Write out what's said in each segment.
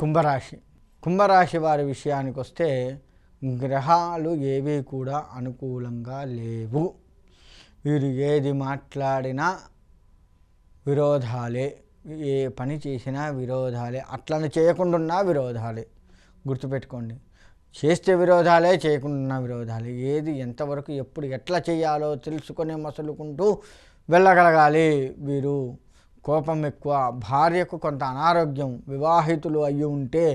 కుంభరాశి. కుంభరాశి వారి విషయానికి వస్తే గ్రహాలు ఏవి కూడా అనుకూలంగా లేవు. వీరు ఏది మాట్లాడినా విరోధాలే, ఏ పని చేసినా విరోధాలే, అట్లని చేయకుండా విరోధాలే. గుర్తుపెట్టుకోండి, చేస్తే విరోధాలే, చేయకుండా విరోధాలే. ఏది ఎంతవరకు ఎప్పుడు ఎట్లా చేయాలో తెలుసుకొని మసులుకుంటూ వెళ్ళగలగాలి. వీరు కోపం ఎక్కువ. భార్యకు కొంత అనారోగ్యం, వివాహితులు అయ్యి ఉంటే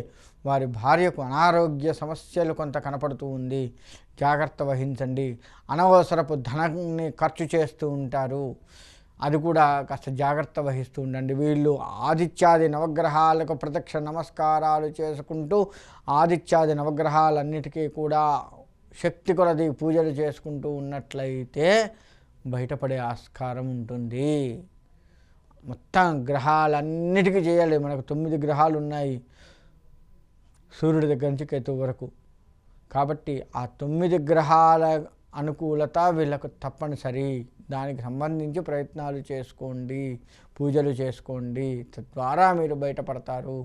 వారి భార్యకు అనారోగ్య సమస్యలు కొంత కనపడుతూ ఉంది, జాగ్రత్త వహించండి. అనవసరపు ధనాన్ని ఖర్చు చేస్తూ ఉంటారు, అది కూడా కాస్త జాగ్రత్త వహిస్తూ ఉండండి. వీళ్ళు ఆదిత్యాది నవగ్రహాలకు ప్రత్యక్ష నమస్కారాలు చేసుకుంటూ ఆదిత్యాది నవగ్రహాలన్నిటికీ కూడా శక్తి కొలది పూజలు చేసుకుంటూ ఉన్నట్లయితే బయటపడే ఆస్కారం ఉంటుంది. మొత్తం గ్రహాలన్నిటికీ చేయాలి. మనకు 9 గ్రహాలు ఉన్నాయి సూర్యుడి దగ్గర నుంచి కేతువు వరకు. కాబట్టి ఆ 9 గ్రహాల అనుకూలత వీళ్ళకు తప్పనిసరి. దానికి సంబంధించి ప్రయత్నాలు చేసుకోండి, పూజలు చేసుకోండి. తద్వారా మీరు బయటపడతారు,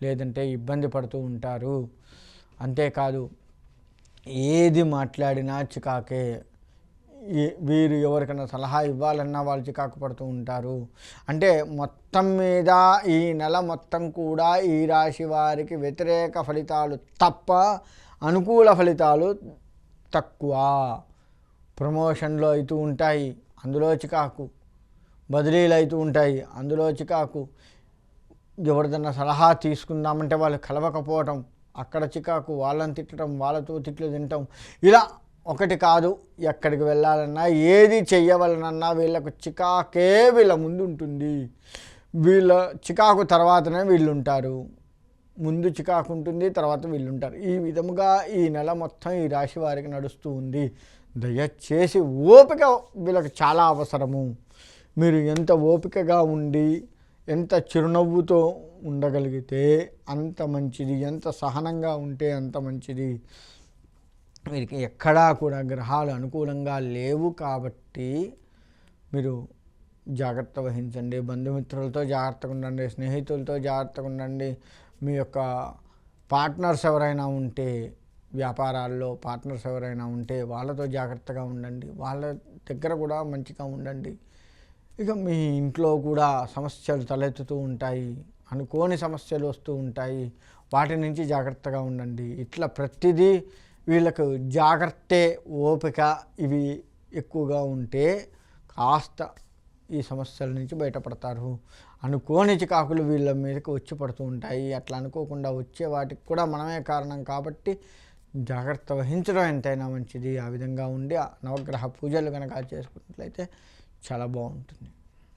లేదంటే ఇబ్బంది పడుతూ ఉంటారు. అంతేకాదు, ఏది మాట్లాడినా చికాకే. వీరు ఎవరికైనా సలహా ఇవ్వాలన్నా వాళ్ళు చికాకు పడుతూ ఉంటారు. అంటే మొత్తం మీద ఈ నెల మొత్తం కూడా ఈ రాశి వారికి వ్యతిరేక ఫలితాలు తప్ప అనుకూల ఫలితాలు తక్కువ. ప్రమోషన్లు అవుతూ ఉంటాయి, అందులో చికాకు. బదిలీలు అవుతూ ఉంటాయి, అందులో చికాకు. ఎవరిదన్నా సలహా తీసుకుందామంటే వాళ్ళు కలవకపోవటం, అక్కడ చికాకు. వాళ్ళని తిట్టడం, వాళ్ళతో తిట్లు తినటం. ఇలా ఒకటి కాదు, ఎక్కడికి వెళ్ళాలన్నా ఏది చెయ్యవలనన్నా వీళ్ళకు చికాకే వీళ్ళ ముందు ఉంటుంది. వీళ్ళ చికాకు తర్వాతనే వీళ్ళు ఉంటారు. ముందు చికాకు ఉంటుంది, తర్వాత వీళ్ళు ఉంటారు. ఈ విధముగా ఈ నెల మొత్తం ఈ రాశి వారికి నడుస్తూ ఉంది. దయచేసి ఓపిక వీళ్ళకి చాలా అవసరము. మీరు ఎంత ఓపికగా ఉండి ఎంత చిరునవ్వుతో ఉండగలిగితే అంత మంచిది, ఎంత సహనంగా ఉంటే అంత మంచిది. వీరికి ఎక్కడా కూడా గ్రహాలు అనుకూలంగా లేవు కాబట్టి మీరు జాగ్రత్త వహించండి. బంధుమిత్రులతో జాగ్రత్తగా ఉండండి, స్నేహితులతో జాగ్రత్తగా ఉండండి. మీ యొక్క పార్ట్నర్స్ ఎవరైనా ఉంటే, వ్యాపారాల్లో పార్ట్నర్స్ ఎవరైనా ఉంటే వాళ్ళతో జాగ్రత్తగా ఉండండి, వాళ్ళ దగ్గర కూడా మంచిగా ఉండండి. ఇక మీ ఇంట్లో కూడా సమస్యలు తలెత్తుతూ ఉంటాయి, అనుకోని సమస్యలు వస్తూ ఉంటాయి, వాటి నుంచి జాగ్రత్తగా ఉండండి. ఇట్లా ప్రతిదీ వీళ్ళకు జాగ్రత్తే, ఓపిక ఇవి ఎక్కువగా ఉంటే కాస్త ఈ సమస్యల నుంచి బయటపడతారు. అనుకోని చికాకులు వీళ్ళ మీదకి వచ్చి పడుతూ ఉంటాయి. అట్లా అనుకోకుండా వచ్చే వాటికి కూడా మనమే కారణం కాబట్టి జాగ్రత్త వహించడం ఎంతైనా మంచిది. ఆ విధంగా ఉండి నవగ్రహ పూజలు కనుక చేసుకున్నట్లయితే చాలా బాగుంటుంది.